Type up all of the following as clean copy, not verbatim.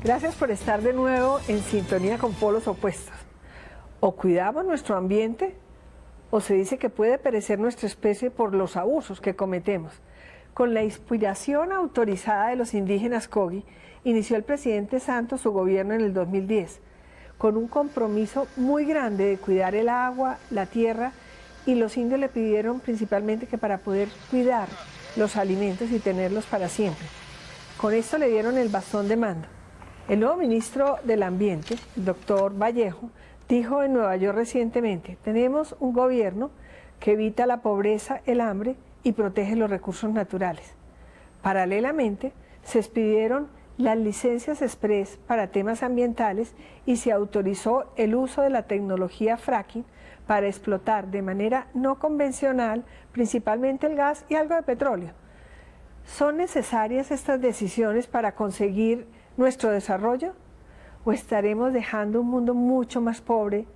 Gracias por estar de nuevo en sintonía con polos opuestos. O cuidamos nuestro ambiente, o se dice que puede perecer nuestra especie por los abusos que cometemos. Con la inspiración autorizada de los indígenas Kogi, inició el presidente Santos su gobierno en el 2010, con un compromiso muy grande de cuidar el agua, la tierra, y los indios le pidieron principalmente que para poder cuidar los alimentos y tenerlos para siempre. Con esto le dieron el bastón de mando. El nuevo ministro del Ambiente, el doctor Vallejo, dijo en Nueva York recientemente: tenemos un gobierno que evita la pobreza, el hambre y protege los recursos naturales. Paralelamente, se expidieron las licencias express para temas ambientales y se autorizó el uso de la tecnología fracking para explotar de manera no convencional principalmente el gas y algo de petróleo. ¿Son necesarias estas decisiones para conseguir nuestro desarrollo? ¿O estaremos dejando un mundo mucho más pobre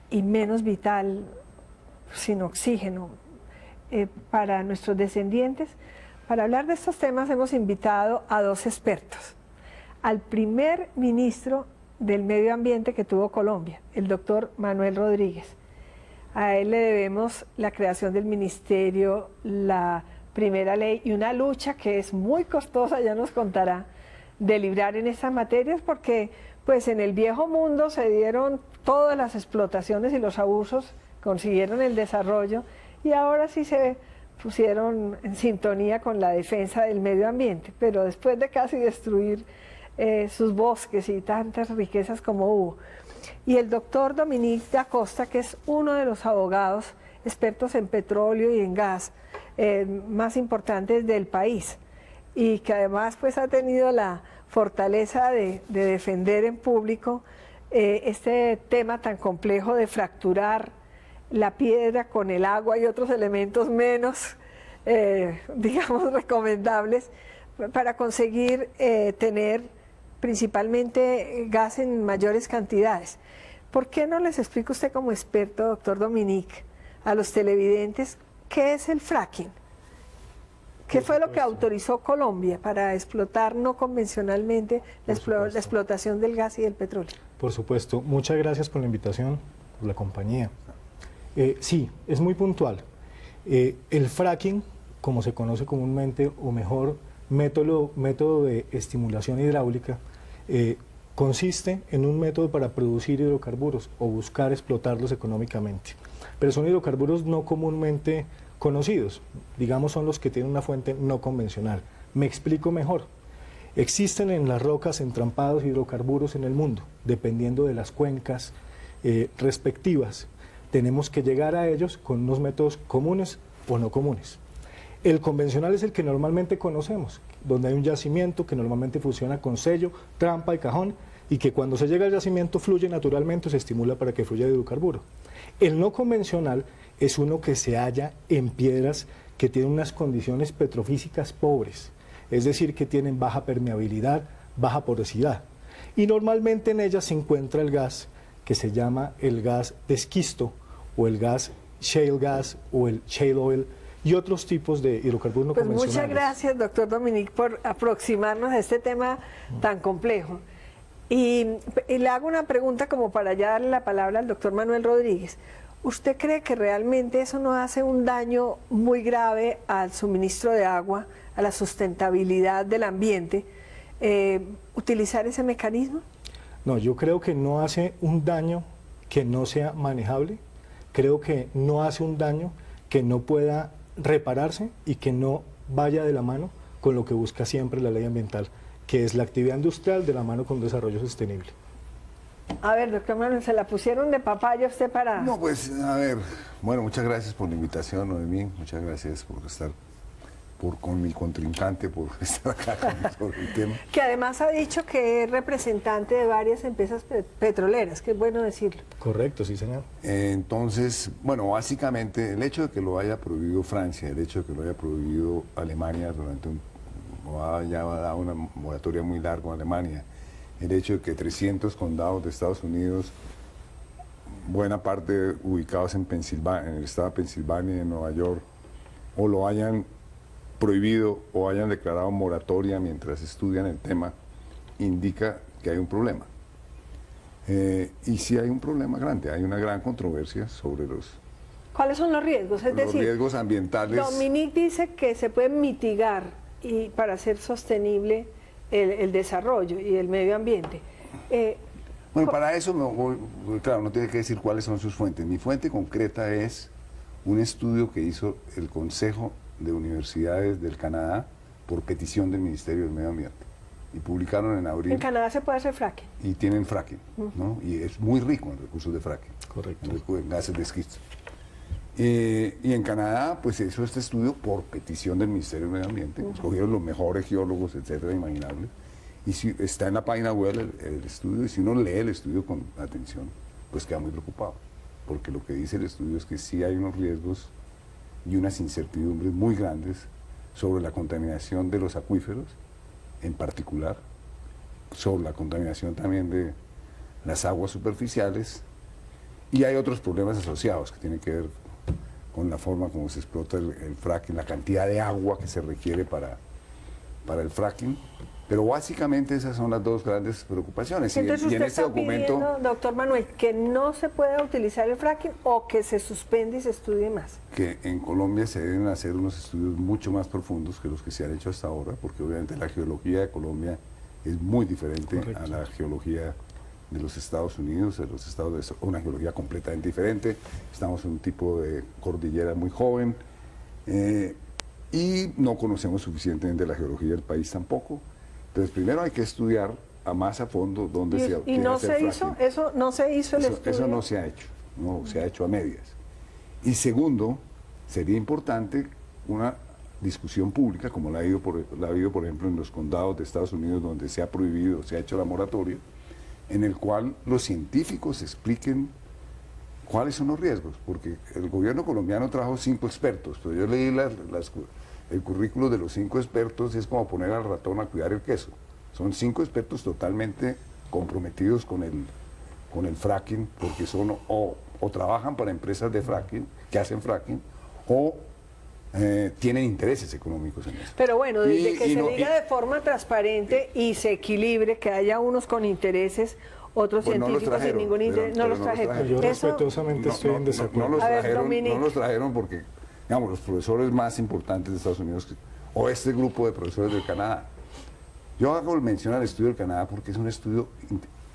y menos vital, sin oxígeno, para nuestros descendientes? Para hablar de estos temas hemos invitado a dos expertos. Al primer ministro del Medio Ambiente que tuvo Colombia, el doctor Manuel Rodríguez. A él le debemos la creación del ministerio, la primera ley y una lucha que es muy costosa, ya nos contará, de librar en estas materias, porque pues en el viejo mundo se dieron todas las explotaciones y los abusos, consiguieron el desarrollo y ahora sí se pusieron en sintonía con la defensa del medio ambiente, pero después de casi destruir sus bosques y tantas riquezas como hubo. Y el doctor Dominique da Costa, que es uno de los abogados expertos en petróleo y en gas más importantes del país, y que además pues ha tenido la fortaleza de defender en público este tema tan complejo de fracturar la piedra con el agua y otros elementos menos, digamos, recomendables para conseguir tener principalmente gas en mayores cantidades. ¿Por qué no les explica usted como experto, doctor Dominique, a los televidentes qué es el fracking? ¿Qué fue lo que autorizó Colombia para explotar no convencionalmente la explotación del gas y del petróleo? Por supuesto. Muchas gracias por la invitación, por la compañía. Sí, es muy puntual. El fracking, como se conoce comúnmente, o mejor, método de estimulación hidráulica, consiste en un método para producir hidrocarburos o buscar explotarlos económicamente. Pero son hidrocarburos no comúnmente conocidos, digamos, son los que tienen una fuente no convencional. Me explico mejor. Existen en las rocas entrampados hidrocarburos en el mundo, dependiendo de las cuencas respectivas. Tenemos que llegar a ellos con unos métodos comunes o no comunes. El convencional es el que normalmente conocemos, donde hay un yacimiento que normalmente funciona con sello, trampa y cajón, y que cuando se llega al yacimiento fluye naturalmente, se estimula para que fluya el hidrocarburo. El no convencional es uno que se halla en piedras que tienen unas condiciones petrofísicas pobres, es decir, que tienen baja permeabilidad, baja porosidad. Y normalmente en ellas se encuentra el gas que se llama el gas de esquisto, o el gas shale gas, o el shale oil, y otros tipos de hidrocarburos no convencionales. Muchas gracias, doctor Dominique, por aproximarnos a este tema tan complejo. Y le hago una pregunta como para ya darle la palabra al doctor Manuel Rodríguez. ¿Usted cree que realmente eso no hace un daño muy grave al suministro de agua, a la sustentabilidad del ambiente, utilizar ese mecanismo? No, yo creo que no hace un daño que no sea manejable, creo que no hace un daño que no pueda repararse y que no vaya de la mano con lo que busca siempre la ley ambiental, que es la actividad industrial de la mano con un desarrollo sostenible. A ver, doctor Manuel, ¿se la pusieron de papaya usted para...? No, pues, a ver, bueno, muchas gracias por la invitación, Noemí, muchas gracias por estar con mi contrincante, por estar acá sobre el tema. Que además ha dicho que es representante de varias empresas petroleras, que es bueno decirlo. Correcto, sí, señor. Entonces, bueno, básicamente el hecho de que lo haya prohibido Francia, el hecho de que lo haya prohibido Alemania durante ya va a dar una moratoria muy larga en Alemania, el hecho de que 300 condados de Estados Unidos, buena parte ubicados en Pensilvania, en el estado de Pensilvania y en Nueva York, o lo hayan prohibido o hayan declarado moratoria mientras estudian el tema, indica que hay un problema. Y sí hay un problema grande, hay una gran controversia sobre ¿Cuáles son los riesgos? Es los decir, riesgos ambientales. Dominique dice que se puede mitigar y para hacer sostenible el desarrollo y el medio ambiente. Bueno, para eso, claro, no tiene que decir cuáles son sus fuentes. Mi fuente concreta es un estudio que hizo el Consejo de Universidades del Canadá por petición del Ministerio del Medio Ambiente. Y publicaron en abril. En Canadá se puede hacer fracking. Y tienen fracking, ¿no? Y es muy rico en recursos de fracking. Correcto. En gases de esquisto. Y en Canadá, pues hizo este estudio por petición del Ministerio del Medio Ambiente. Escogieron los mejores geólogos, etcétera, imaginables. Y si, está en la página web el estudio, y si uno lee el estudio con atención, pues queda muy preocupado. Porque lo que dice el estudio es que sí hay unos riesgos y unas incertidumbres muy grandes sobre la contaminación de los acuíferos, en particular, sobre la contaminación también de las aguas superficiales, y hay otros problemas asociados que tienen que ver con la forma como se explota el fracking, la cantidad de agua que se requiere para el fracking. Pero básicamente esas son las dos grandes preocupaciones. Entonces y en usted este está documento, pidiendo, doctor Manuel, que no se pueda utilizar el fracking o que se suspende y se estudie más. que en Colombia se deben hacer unos estudios mucho más profundos que los que se han hecho hasta ahora, porque obviamente la geología de Colombia es muy diferente a la geología de los Estados Unidos, una geología completamente diferente. Estamos en un tipo de cordillera muy joven y no conocemos suficientemente la geología del país tampoco. Entonces, primero hay que estudiar más a fondo dónde se ¿Y no se hizo? ¿Eso no se hizo el estudio? Eso no se ha hecho, no se ha hecho a medias. Y segundo, sería importante una discusión pública, como la ha habido, por ejemplo, en los condados de Estados Unidos, donde se ha prohibido, se ha hecho la moratoria, en el cual los científicos expliquen cuáles son los riesgos, porque el gobierno colombiano trajo 5 expertos, pero yo leí el currículo de los 5 expertos, es como poner al ratón a cuidar el queso. Son 5 expertos totalmente comprometidos con el fracking, porque son o trabajan para empresas de fracking, que hacen fracking, o tienen intereses económicos en eso. Pero bueno, desde que se diga de forma transparente y se equilibre, que haya unos con intereses, otros pues científicos sin ningún interés, no los trajeron. Yo respetuosamente estoy en desacuerdo. No los trajeron porque, digamos, los profesores más importantes de Estados Unidos, o este grupo de profesores del Canadá. Yo hago mención al estudio del Canadá porque es un estudio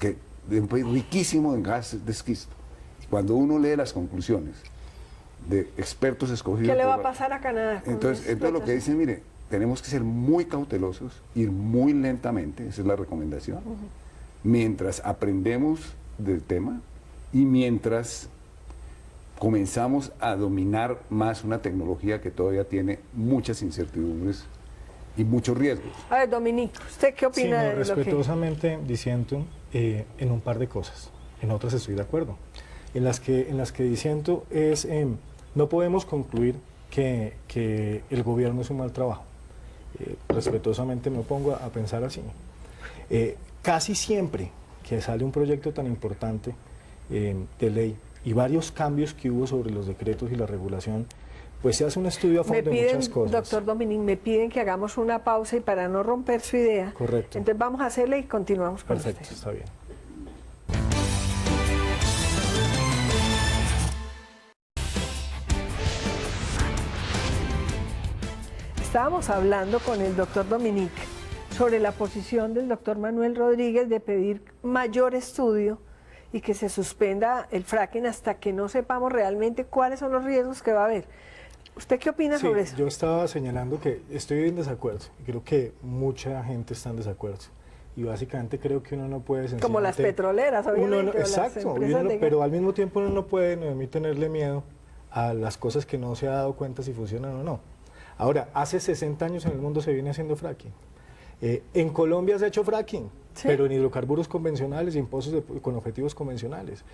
de un país riquísimo en gases de esquisto. Cuando uno lee las conclusiones de expertos escogidos... ¿Qué le va a pasar a Canadá? Entonces lo que dicen, mire, tenemos que ser muy cautelosos, ir muy lentamente, esa es la recomendación, mientras aprendemos del tema y mientras comenzamos a dominar más una tecnología que todavía tiene muchas incertidumbres y muchos riesgos. A ver, Dominique, ¿usted qué opina de lo que...? Respetuosamente disiento en un par de cosas, en otras estoy de acuerdo. En las que disiento es, no podemos concluir que el gobierno es un mal trabajo. Respetuosamente me opongo a pensar así. Casi siempre que sale un proyecto tan importante de ley y varios cambios que hubo sobre los decretos y la regulación, pues se hace un estudio a fondo de muchas cosas. Doctor Dominique, me piden que hagamos una pausa y para no romper su idea. Correcto. Entonces vamos a hacerla y continuamos con Perfecto, usted. está bien. Estábamos hablando con el doctor Dominique sobre la posición del doctor Manuel Rodríguez de pedir mayor estudio y que se suspenda el fracking hasta que no sepamos realmente cuáles son los riesgos que va a haber. ¿Usted qué opina sobre eso? Yo estaba señalando que estoy en desacuerdo y creo que mucha gente está en desacuerdo. Y básicamente creo que uno no puede... Como las petroleras, obviamente. Exacto, pero al mismo tiempo uno no puede ni tenerle miedo a las cosas que no se ha dado cuenta si funcionan o no. Ahora, hace 60 años en el mundo se viene haciendo fracking. En Colombia se ha hecho fracking, ¿sí? Pero en hidrocarburos convencionales y en pozos con objetivos convencionales.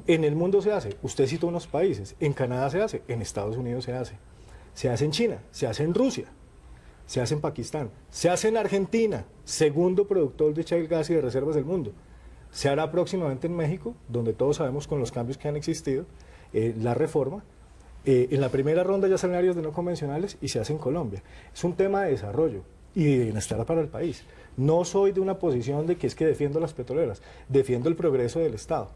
En el mundo se hace, usted citó unos países, en Canadá se hace, en Estados Unidos se hace en China, se hace en Rusia, se hace en Pakistán, se hace en Argentina, segundo productor de shale gas y de reservas del mundo. Se hará próximamente en México, donde todos sabemos con los cambios que han existido, la reforma. En la primera ronda ya salen áreas de no convencionales y se hace en Colombia. Es un tema de desarrollo. y de bienestar para el país. No soy de una posición de que es que defiendo las petroleras, defiendo el progreso del Estado.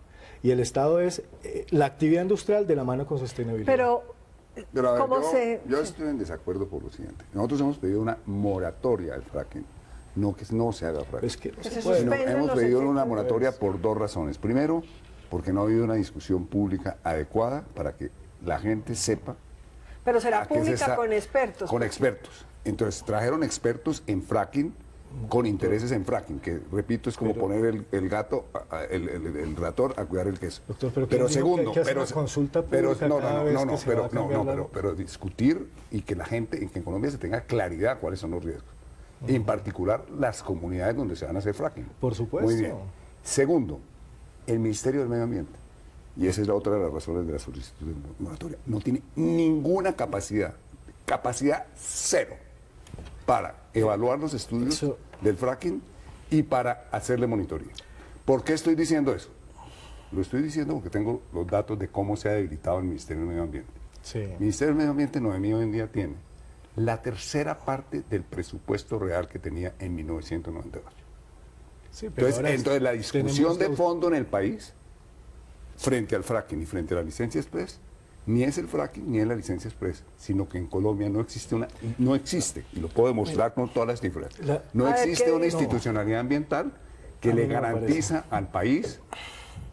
Y el Estado es la actividad industrial de la mano con sostenibilidad. Pero a ver, ¿cómo yo estoy en desacuerdo por lo siguiente. Nosotros hemos pedido una moratoria al fracking, no que no se haga fracking. Es que no se se puede. Sino suspenden hemos los pedido efectos una de- moratoria por dos razones. Primero, porque no ha habido una discusión pública adecuada para que la gente sepa. Pero será a qué se pública está- con expertos. Con expertos. Entonces trajeron expertos en fracking con intereses en fracking, que repito es como poner el gato, el ratón a cuidar el queso. Doctor, pero ¿quién dijo que hay segundo, que hacer una consulta pero pública cada vez que se va a cambiar la- pero discutir y que la gente, que en Colombia se tenga claridad cuáles son los riesgos. Y en particular las comunidades donde se van a hacer fracking. Por supuesto. Muy bien. Segundo, el Ministerio del Medio Ambiente, y esa es la otra de las razones de la solicitud de moratoria, no tiene ninguna capacidad cero, para evaluar los estudios Eso- del fracking y para hacerle monitoría. ¿Por qué estoy diciendo eso? Lo estoy diciendo porque tengo los datos de cómo se ha debilitado el Ministerio del Medio Ambiente. Sí. El Ministerio del Medio Ambiente, Noemí, hoy en día tiene la tercera parte del presupuesto real que tenía en 1998. Sí, pero Entonces, ahora la discusión tenemos de la- fondo en el país, frente al fracking y frente a la licencia express, ni es el fracking ni es la licencia express, sino que en Colombia no existe, y lo puedo demostrar con todas las cifras, no A ver, existe ¿qué una dice? institucionalidad ambiental que A mí le no me garantiza al país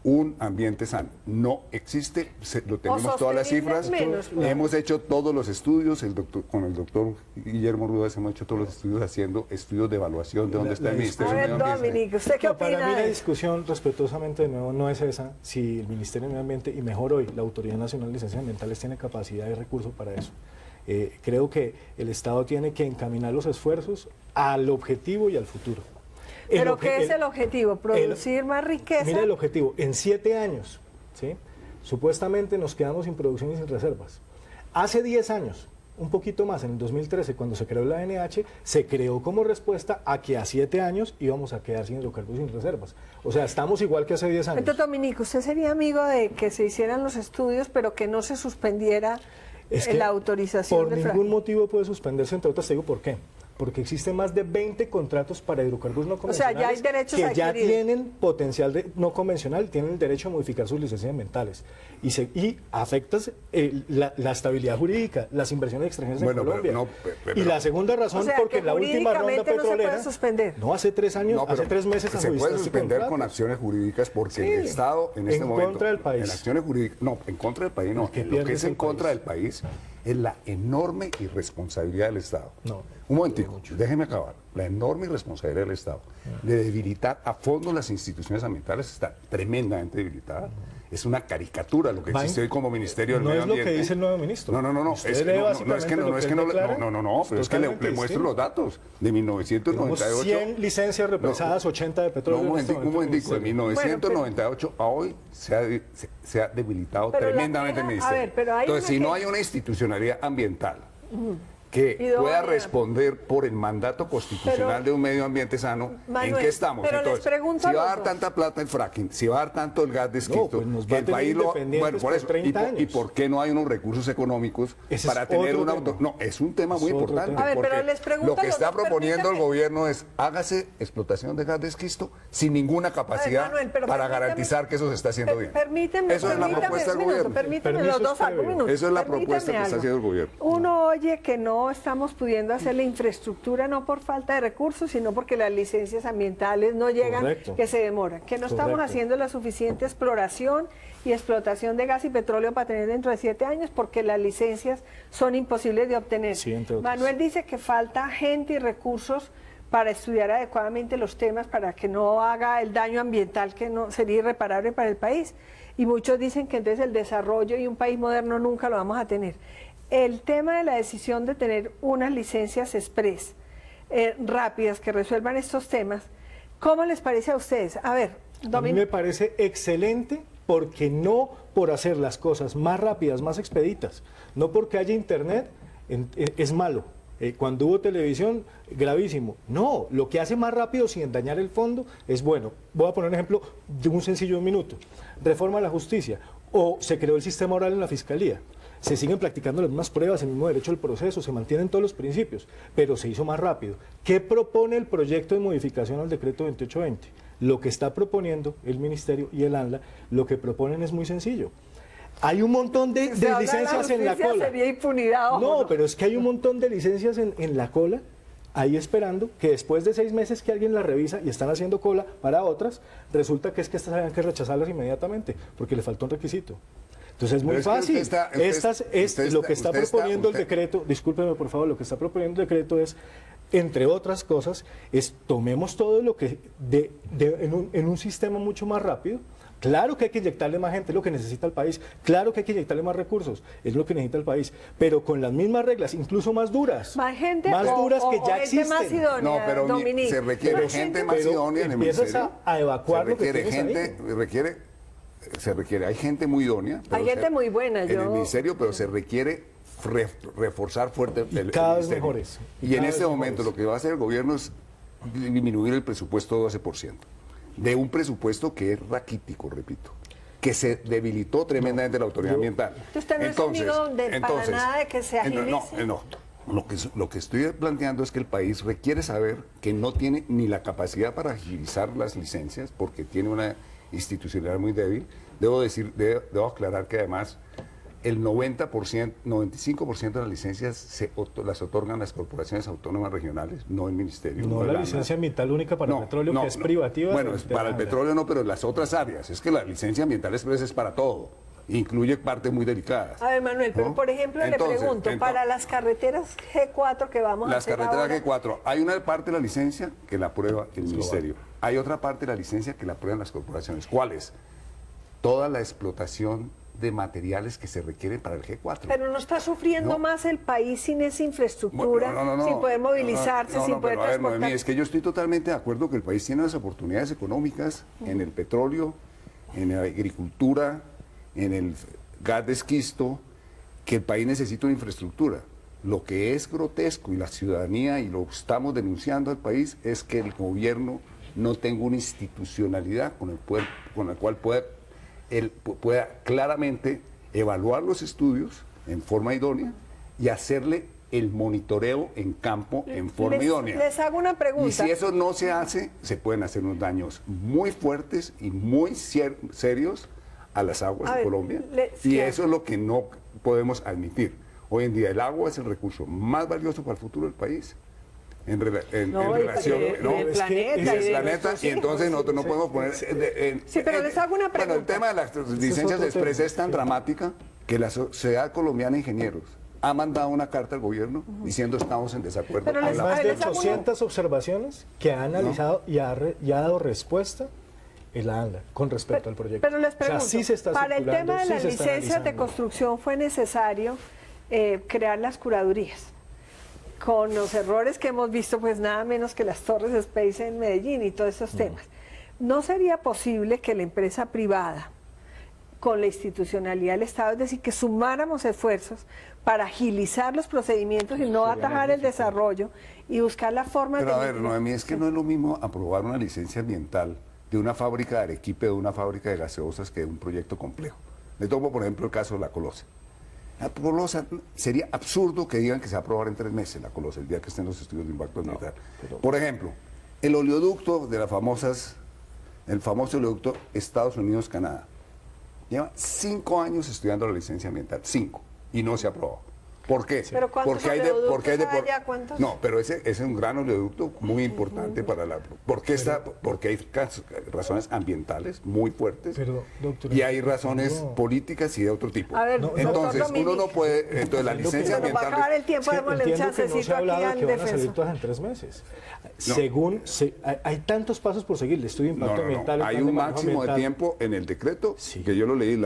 un ambiente sano. No existe, lo tenemos todas las sostenible cifras, menos, ¿no? hemos hecho todos los estudios, con el doctor Guillermo Rudez hemos hecho todos los estudios haciendo estudios de evaluación de dónde está el la Ministerio A del ver, Medio Ambiente. Dominique, ¿usted qué No, para opina mí la de eso? discusión, respetuosamente de nuevo, no es esa, si el Ministerio del Medio Ambiente, y mejor hoy, la Autoridad Nacional de Licencias Ambientales tiene capacidad y recursos para eso. Creo que el Estado tiene que encaminar los esfuerzos al objetivo y al futuro. ¿Pero qué es el objetivo? ¿Producir más riqueza? Mira el objetivo, en 7 años, ¿sí? Supuestamente nos quedamos sin producción y sin reservas. Hace 10 años, un poquito más, en el 2013, cuando se creó la ANH, se creó como respuesta a que a 7 años íbamos a quedar sin hidrocarburos y sin reservas. O sea, estamos igual que hace 10 años. Entonces, Dominique, ¿usted sería amigo de que se hicieran los estudios, pero que no se suspendiera Es que la autorización por de ningún fracking? motivo puede suspenderse, entre otras te digo por qué. Porque existen más de 20 contratos para hidrocarburos no sea, convencionales ya hay derechos que ya adquiridos. tienen potencial no convencional, tienen el derecho a modificar sus licencias ambientales. Y afectas la estabilidad jurídica, las inversiones extranjeras Bueno, en pero Colombia. no, y la segunda razón, O sea, porque que la última ronda jurídicamente no se puede petrolera... suspender. No, hace 3 años, No, pero hace 3 meses se puede ajudistaste suspender con contratos. acciones jurídicas porque Sí, el Estado en este en momento contra del país. en acciones jurídicas, no, en contra del país no, El que lo pierde que es es en el contra país. del país es la enorme irresponsabilidad del Estado. No. Un momentico, déjeme acabar. La enorme irresponsabilidad del Estado de debilitar a fondo las instituciones ambientales está tremendamente debilitada. Es una caricatura lo que Va en- existe hoy como Ministerio del no Medio es lo que Ambiente. dice el nuevo ministro. No. Usted Es que lee no, no, básicamente es que lo no, que es que él no, declara, pero es que le totalmente muestro distinto. los datos de 1998. Tenemos 100 licencias represadas, 80 de No, petróleo. un momentico, de 1998 a hoy se ha debilitado Pero la tremendamente el pena- ministerio. a ver, pero hay Entonces, una si no que- hay una institucionalidad ambiental que Idónea. pueda responder por el mandato constitucional Pero- de un medio ambiente sano, ¿en Manuel, qué estamos? pero les Entonces, pregunto si a va a los dar dos. tanta plata el fracking, si va a dar tanto el gas de esquisto, pues nos va que a el tener país lo... independientes Bueno, por por eso, 30 ¿y años. por qué no hay unos recursos económicos Ese para es tener otro una... tema. No, es un tema muy Es otro importante, tema. A ver, pero porque les pregunto lo que a los está dos, proponiendo el permítame. gobierno es hágase explotación de gas de esquisto sin ninguna capacidad Manuel, pero para permítame- garantizar que eso se está haciendo bien. Permíteme, Eso es la permítame propuesta del un minuto, gobierno. permítame Permiso los dos previo. un minuto. Eso es la Permítame propuesta que está algo. haciendo el gobierno. Uno oye que no estamos pudiendo hacer la infraestructura no por falta de recursos, sino porque las licencias ambientales no llegan, Correcto. que se demoran, que no estamos Correcto. haciendo la suficiente exploración y explotación de gas y petróleo para tener dentro de 7 años porque las licencias son imposibles de obtener. Sí, entre otros. Manuel dice que falta gente y recursos para estudiar adecuadamente los temas para que no haga el daño ambiental que no sería irreparable para el país. Y muchos dicen que entonces el desarrollo y un país moderno nunca lo vamos a tener. El tema de la decisión de tener unas licencias express rápidas que resuelvan estos temas, ¿cómo les parece a ustedes? A ver, A mí Dominique. me parece excelente porque no por hacer las cosas más rápidas, más expeditas, no porque haya internet es malo. Cuando hubo televisión, gravísimo. No, lo que hace más rápido sin dañar el fondo es bueno. Voy a poner un ejemplo de un sencillo minuto. Reforma a la justicia o se creó el sistema oral en la fiscalía. se siguen practicando las mismas pruebas, el mismo derecho al proceso, se mantienen todos los principios, pero se hizo más rápido. ¿Qué propone el proyecto de modificación al decreto 2820? Lo que está proponiendo el Ministerio y el ANLA, lo que proponen es muy sencillo. Hay un montón de licencias en la cola. Sería impunidad, no, pero es que hay un montón de licencias en la cola, ahí esperando que después de 6 meses que alguien las revisa y están haciendo cola para otras, resulta que es que estas habían que rechazarlas inmediatamente porque le faltó un requisito. Entonces es muy fácil. Lo que está proponiendo el decreto, discúlpeme por favor, lo que está proponiendo el decreto es, entre otras cosas, es tomemos todo lo que en un sistema mucho más rápido. Claro que hay que inyectarle más gente, es lo que necesita el país. Claro que hay que inyectarle más recursos, es lo que necesita el país. Pero con las mismas reglas, incluso más duras. Más gente más duras que ya gente existen. Más idónea, no, pero Dominique. se requiere gente más idónea en el ministerio. A evacuar se requiere gente, hay gente muy idónea. Hay gente muy buena. En el ministerio, pero se requiere reforzar fuerte el cada vez ministerio. mejores. Y en este momento lo que va a hacer el gobierno es disminuir el presupuesto 12%. De un presupuesto que es raquítico, repito, que se debilitó tremendamente la autoridad ambiental. Usted no es amigo para nada de que se agilice. No. Lo que estoy planteando es que el país requiere saber que no tiene ni la capacidad para agilizar las licencias porque tiene una institucionalidad muy débil. Debo aclarar que además el 95% de las licencias las otorgan las corporaciones autónomas regionales, no el ministerio. No, la licencia ambiental única para el petróleo, que es privativa. Bueno, para el petróleo no, pero en las otras áreas. Es que la licencia ambiental express es para todo. Incluye partes muy delicadas. A ver, Manuel, pero por ejemplo, le pregunto, para las carreteras G4 que vamos a hacer ahora... Las carreteras G4, hay una parte de la licencia que la aprueba el ministerio. Hay otra parte de la licencia que la aprueban las corporaciones. ¿Cuál es? Toda la explotación de materiales que se requieren para el G4. Pero no está sufriendo más el país sin esa infraestructura, sin poder movilizarse, sin poder transportar. Noemí, es que yo estoy totalmente de acuerdo que el país tiene las oportunidades económicas en el petróleo, en la agricultura, en el gas de esquisto, que el país necesita una infraestructura. Lo que es grotesco y la ciudadanía, y lo estamos denunciando al país, es que el gobierno no tenga una institucionalidad con la cual pueda claramente evaluar los estudios en forma idónea y hacerle el monitoreo en campo en forma idónea. Les hago una pregunta. Y si eso no se hace, se pueden hacer unos daños muy fuertes y muy serios a las aguas de Colombia. Y eso es lo que no podemos admitir. Hoy en día el agua es el recurso más valioso para el futuro del país. En relación del planeta, y entonces nosotros no podemos poner pero les hago una pregunta. Bueno, el tema de las licencias expresas es tan dramática que la Sociedad Colombiana de Ingenieros ha mandado una carta al gobierno diciendo estamos en desacuerdo. Pero hay más de 800 observaciones que ha analizado y ha dado respuesta el ANLA con respecto al proyecto. Pero les pregunto, sí se está para el tema de las licencias de construcción fue necesario crear las curadurías. Con los errores que hemos visto, pues nada menos que las torres Space en Medellín y todos esos temas. ¿No sería posible que la empresa privada, con la institucionalidad del Estado, es decir, que sumáramos esfuerzos para agilizar los procedimientos y no atajar el desarrollo y buscar la forma de... Pero a ver, Noemí, es que no es lo mismo aprobar una licencia ambiental de una fábrica de arequipe, de una fábrica de gaseosas, que de un proyecto complejo. Le tomo, por ejemplo, el caso de la Colosa. La Colosa, sería absurdo que digan que se va a aprobar en 3 meses la Colosa, el día que estén los estudios de impacto ambiental. Por ejemplo, el oleoducto de el famoso oleoducto Estados Unidos-Canadá. Lleva 5 años estudiando la licencia ambiental, 5, y no se ha aprobado. ¿Por qué? ¿Pero cuántos oleoductos hay allá? ¿Cuántos? No, pero ese es un gran oleoducto muy importante para la... Porque hay razones ambientales muy fuertes, pero, doctor, y hay razones políticas y de otro tipo. A ver, entonces, uno no puede... Entonces, la licencia ambiental... Nos va a acabar el tiempo, démosle un chancecito aquí al van a salir todas en 3 meses. Según... hay tantos pasos por seguir, el estudio de impacto ambiental... Hay un máximo de tiempo en el decreto, que yo lo leí, el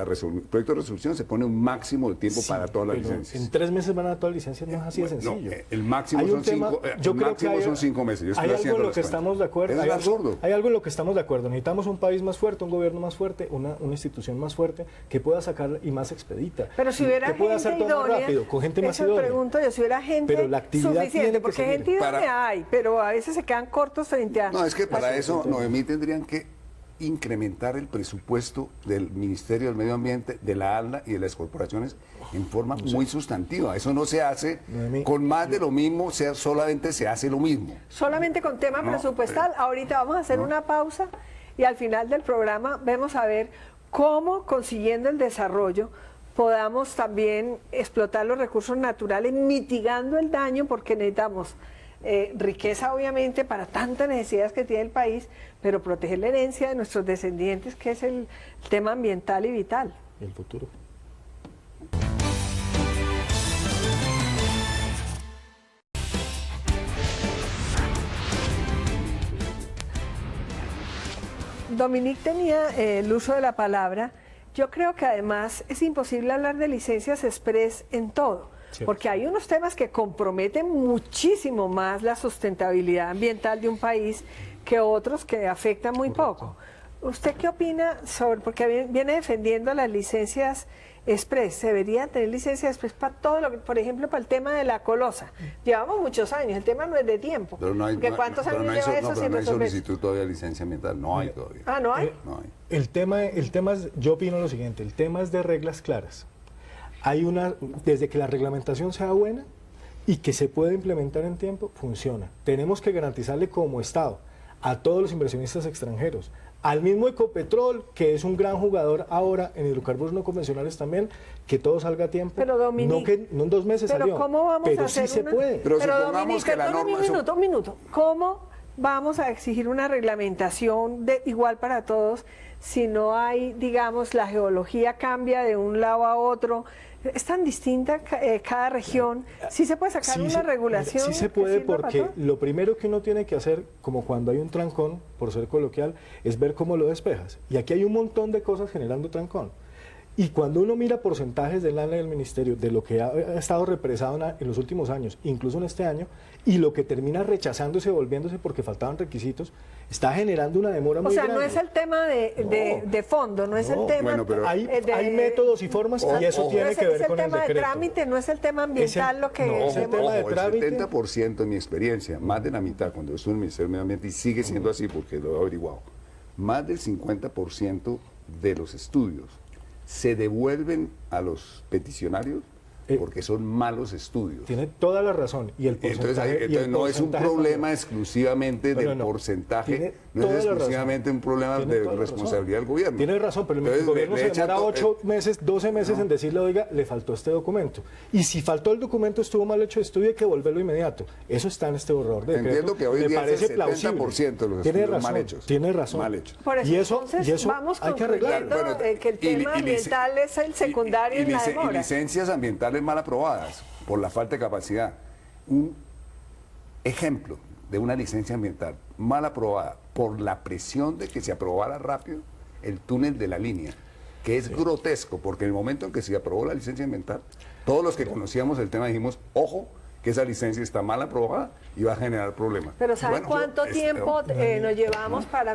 proyecto de resolución se pone un máximo de tiempo para todas las licencias. En 3 meses van a dar todas las licencias, no es así de sencillo. El máximo son 5 meses. Yo estoy hay algo en lo que las estamos de acuerdo. Es absurdo. Hay algo en lo que estamos de acuerdo. Necesitamos un país más fuerte, un gobierno más fuerte, una institución más fuerte que pueda sacar y más expedita. Pero si hubiera que pueda gente hacer todo idónea, más rápido, con gente más idónea. Pregunto yo, si hubiera gente pero la actividad suficiente, porque tiene que gente idónea hay, pero a veces se quedan cortos frente a... No, es que para eso, Noemí, tendrían que incrementar el presupuesto del Ministerio del Medio Ambiente, de la ALNA y de las corporaciones en forma muy sustantiva. Eso no se hace con más de lo mismo, solamente se hace lo mismo. Solamente con tema presupuestal. Ahorita vamos a hacer una pausa y al final del programa vamos a ver cómo, consiguiendo el desarrollo, podamos también explotar los recursos naturales, mitigando el daño, porque necesitamos riqueza obviamente para tantas necesidades que tiene el país, pero proteger la herencia de nuestros descendientes, que es el tema ambiental y vital. Y el futuro. Dominique tenía el uso de la palabra. Yo creo que además es imposible hablar de licencias express en todo. Cierto. Porque hay unos temas que comprometen muchísimo más la sustentabilidad ambiental de un país que otros que afectan muy poco. ¿Usted qué opina sobre, porque viene defendiendo las licencias express? ¿Se debería tener licencias express para todo lo que, por ejemplo, para el tema de la colosa? Llevamos muchos años, el tema no es de tiempo. Pero no hay, ¿cuántos años lleva eso sin no hay resolver? solicitud todavía de licencia ambiental, no hay todavía. Ah, ¿no hay? No hay. El tema es, yo opino lo siguiente, el tema es de reglas claras. Desde que la reglamentación sea buena y que se pueda implementar en tiempo, funciona. Tenemos que garantizarle como Estado a todos los inversionistas extranjeros, al mismo Ecopetrol, que es un gran jugador ahora en hidrocarburos no convencionales también, que todo salga a tiempo. Pero Dominique, no en 2 meses pero salió, ¿cómo vamos pero a hacer sí se puede. Pero supongamos Dominique, que la norma... Un minuto. ¿Cómo vamos a exigir una reglamentación igual para todos si no hay, digamos, la geología cambia de un lado a otro? Es tan distinta cada región. ¿Sí se puede sacar una regulación? Sí se puede, porque lo primero que uno tiene que hacer, como cuando hay un trancón, por ser coloquial, es ver cómo lo despejas. Y aquí hay un montón de cosas generando trancón. Y cuando uno mira porcentajes del ANLA del Ministerio, de lo que ha estado represado en los últimos años, incluso en este año, y lo que termina rechazándose, volviéndose porque faltaban requisitos, está generando una demora muy grande. O sea, no es el tema de fondo, no es el tema... Bueno, pero hay métodos y formas y eso tiene que ver con el decreto. Es el tema de trámite, no es el tema ambiental lo que... No, es el tema de trámite. El 70% en mi experiencia, más de la mitad, cuando estuve en el Ministerio del Medio Ambiente, y sigue siendo así porque lo he averiguado, más del 50% de los estudios se devuelven a los peticionarios porque son malos estudios. Tiene toda la razón. Y el porcentaje, entonces no es un problema exclusivamente del porcentaje, no es exclusivamente un problema de responsabilidad del gobierno. Tiene razón, pero el gobierno se demora 8 meses, 12 meses en decirle, oiga, le faltó este documento. Y si faltó el documento, estuvo mal hecho el estudio, hay que devolverlo inmediato. Eso está en este borrador de decreto. Entiendo que hoy día es el 70% de los estudios mal hechos. Tiene razón. Mal hechos. Por eso, y eso vamos hay que arreglarlo. Que el tema ambiental es el secundario en la demora. Y licencias ambientales mal aprobadas por la falta de capacidad. Un ejemplo de una licencia ambiental mal aprobada por la presión de que se aprobara rápido el túnel de la línea, que es grotesco, porque en el momento en que se aprobó la licencia ambiental, todos los que conocíamos el tema dijimos, ojo, que esa licencia está mal aprobada y va a generar problemas. Pero ¿sabe cuánto tiempo nos llevamos para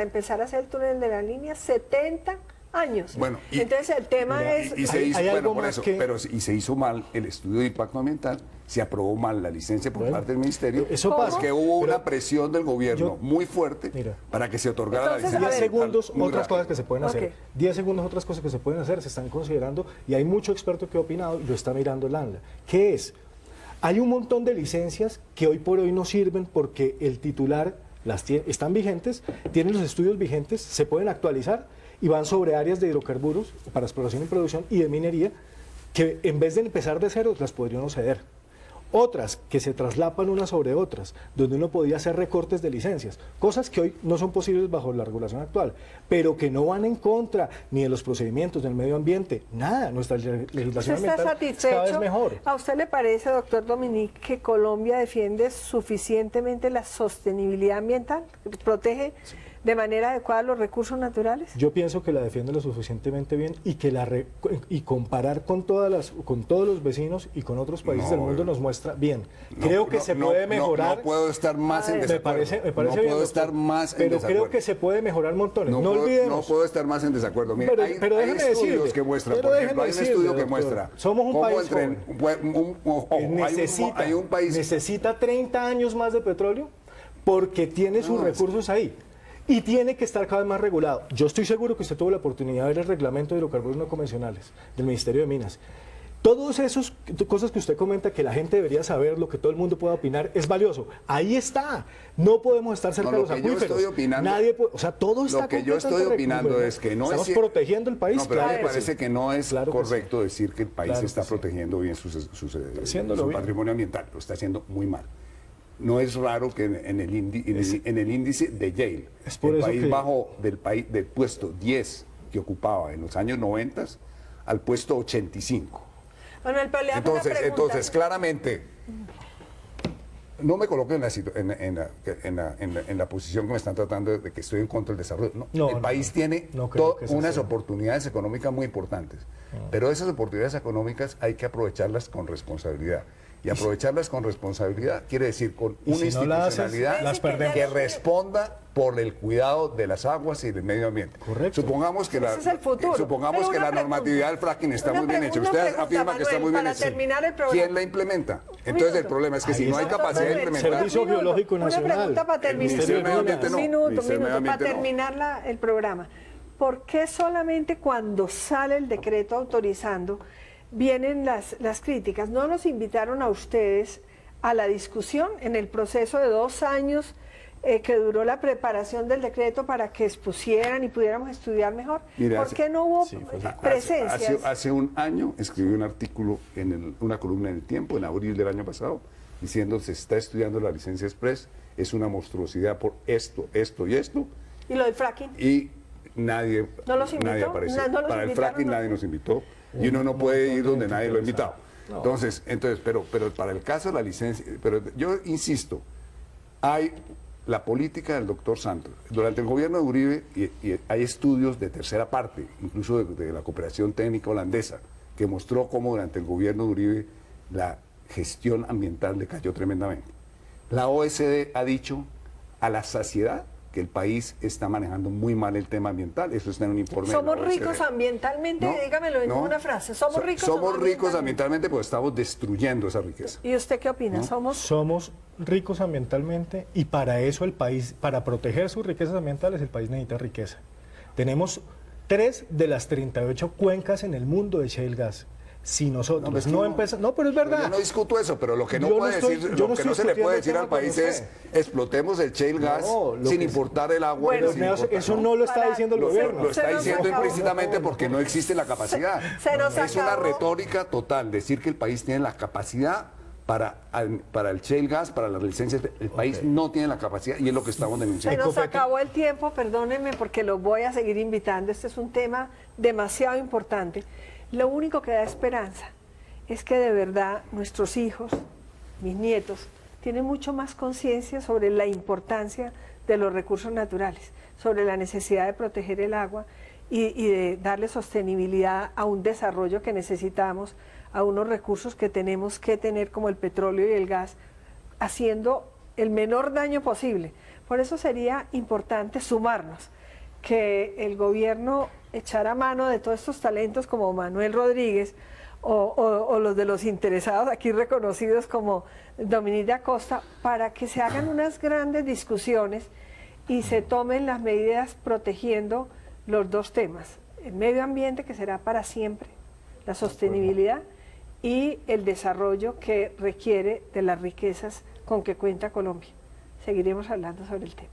empezar a hacer el túnel de la línea? 70 años. Bueno, entonces el tema es... Y se hizo mal el estudio de impacto ambiental, se aprobó mal la licencia por parte del Ministerio, eso pasa, porque hubo una presión del gobierno muy fuerte para que se otorgara la licencia. 10 segundos, otras cosas que se pueden hacer. 10 segundos, otras cosas que se pueden hacer, se están considerando, y hay mucho experto que ha opinado, y lo está mirando el ANLA. ¿Qué es? Hay un montón de licencias que hoy por hoy no sirven porque el titular están vigentes, tienen los estudios vigentes, se pueden actualizar, y van sobre áreas de hidrocarburos para exploración y producción y de minería que en vez de empezar de cero las podrían ceder. Otras que se traslapan unas sobre otras, donde uno podía hacer recortes de licencias, cosas que hoy no son posibles bajo la regulación actual, pero que no van en contra ni de los procedimientos del medio ambiente, nada, nuestra legislación ambiental es cada vez mejor. ¿A usted le parece, doctor Dominique, que Colombia defiende suficientemente la sostenibilidad ambiental? ¿Protege de manera adecuada los recursos naturales? Yo pienso que la defiende lo suficientemente bien y que y comparar con todos los vecinos y con otros países del mundo nos muestra bien. Creo que se puede mejorar. No puedo estar más en desacuerdo. Me parece bien, puedo estar más en pero desacuerdo. creo que se puede mejorar montones. No No olvidemos. puedo estar más en desacuerdo. Mira, pero hay estudios que muestran, por ejemplo, hay un estudio que muestra somos un país hay un país necesita 30 años más de petróleo porque tiene sus recursos ahí. y tiene que estar cada vez más regulado. Yo estoy seguro que usted tuvo la oportunidad de ver el reglamento de hidrocarburos no convencionales del Ministerio de Minas. Todas esas cosas que usted comenta que la gente debería saber, lo que todo el mundo pueda opinar, es valioso. Ahí está. No podemos estar cerca de los acuíferos. Yo estoy opinando, nadie puede, o sea, todo está lo que yo estoy opinando es que no estamos es protegiendo el país. No, pero a mí me claro parece que no es correcto decir que el país Claro está que sí. protegiendo bien su bien. patrimonio ambiental. Lo está haciendo muy mal. No es raro que en el índice de Yale, Es por el eso país que- bajó del puesto 10 que ocupaba en los años 90 al puesto 85. Manuel, pero le hago una pregunta. Entonces, claramente, no me coloquen en la posición que me están tratando de que estoy en contra del desarrollo. No, el país tiene no creo que sea unas así. oportunidades económicas muy importantes, pero esas oportunidades económicas hay que aprovecharlas con responsabilidad. Y aprovecharlas con responsabilidad quiere decir con Y una si no la haces, institucionalidad las perdemos. que responda por el cuidado de las aguas y del medio ambiente. Correcto. Supongamos que Ese es el futuro. supongamos Pero que una la normatividad del fracking está muy bien hecha. Usted afirma que está muy bien para hecha. terminar el programa. ¿Quién la implementa? Entonces el problema es que Ahí si no hay está. capacidad de Entonces, implementar... Servicio un minuto, Geológico Nacional. Una pregunta para El terminar. Ministerio de Medio Ambiente no. Un minuto, Ministerio de Medio para Ambiente no. terminar el programa. ¿Por qué solamente cuando sale el decreto autorizando vienen las críticas? ¿No nos invitaron a ustedes a la discusión en el proceso de 2 años que duró la preparación del decreto para que expusieran y pudiéramos estudiar mejor? Mira, ¿Por qué no hubo sí, fue así. presencias? Hace un año escribí un artículo en una columna en El Tiempo, en abril del año pasado, diciendo se está estudiando la licencia express, es una monstruosidad por esto, esto y esto, ¿Y lo del fracking? y nadie, ¿No los invitó? nadie apareció. ¿No los Para el invitaron, fracking no? nadie nos invitó, y uno no puede ir donde nadie lo ha invitado. Entonces, pero para el caso de la licencia, pero yo insisto, hay la política del doctor Santos. Durante el gobierno de Uribe y hay estudios de tercera parte, incluso de la cooperación técnica holandesa, que mostró cómo durante el gobierno de Uribe la gestión ambiental decayó tremendamente. La OSD ha dicho a la saciedad que el país está manejando muy mal el tema ambiental. Eso está en un informe. ¿Somos de la OSD. ricos ambientalmente? No, Dígamelo en no. una frase. ¿Somos ricos? Somos ricos ambientalmente porque estamos destruyendo esa riqueza. ¿Y usted qué opina? Somos ricos ambientalmente y para eso el país, para proteger sus riquezas ambientales, el país necesita riqueza. Tenemos 3 de las 38 cuencas en el mundo de shale gas. Si nosotros es que no no. empezamos... No, pero es verdad. Yo no discuto eso, pero lo que no Yo no puede estoy- decir, yo lo no que no estoy se le puede discutiendo decir el al tema país con es explotemos el shale gas No, lo sin que- importar el agua. Bueno, sin Eso importar, no lo está Para- diciendo el Lo gobierno. está Se nos diciendo acabó. implícitamente porque no existe la capacidad. Se nos Es una acabó. retórica total decir que el país tiene la capacidad para el shale gas, para las licencias. El país no tiene la capacidad y es lo que estamos Se denunciando. nos acabó el tiempo, perdónenme porque los voy a seguir invitando. Este es un tema demasiado importante. Lo único que da esperanza es que de verdad nuestros hijos, mis nietos, tienen mucho más conciencia sobre la importancia de los recursos naturales, sobre la necesidad de proteger el agua y de darle sostenibilidad a un desarrollo que necesitamos, a unos recursos que tenemos que tener como el petróleo y el gas, haciendo el menor daño posible. Por eso sería importante sumarnos, que el gobierno echara mano de todos estos talentos como Manuel Rodríguez o los de los interesados aquí reconocidos como Dominique Acosta, para que se hagan unas grandes discusiones y se tomen las medidas protegiendo los 2 temas, el medio ambiente, que será para siempre, la sostenibilidad y el desarrollo que requiere de las riquezas con que cuenta Colombia. Seguiremos hablando sobre el tema.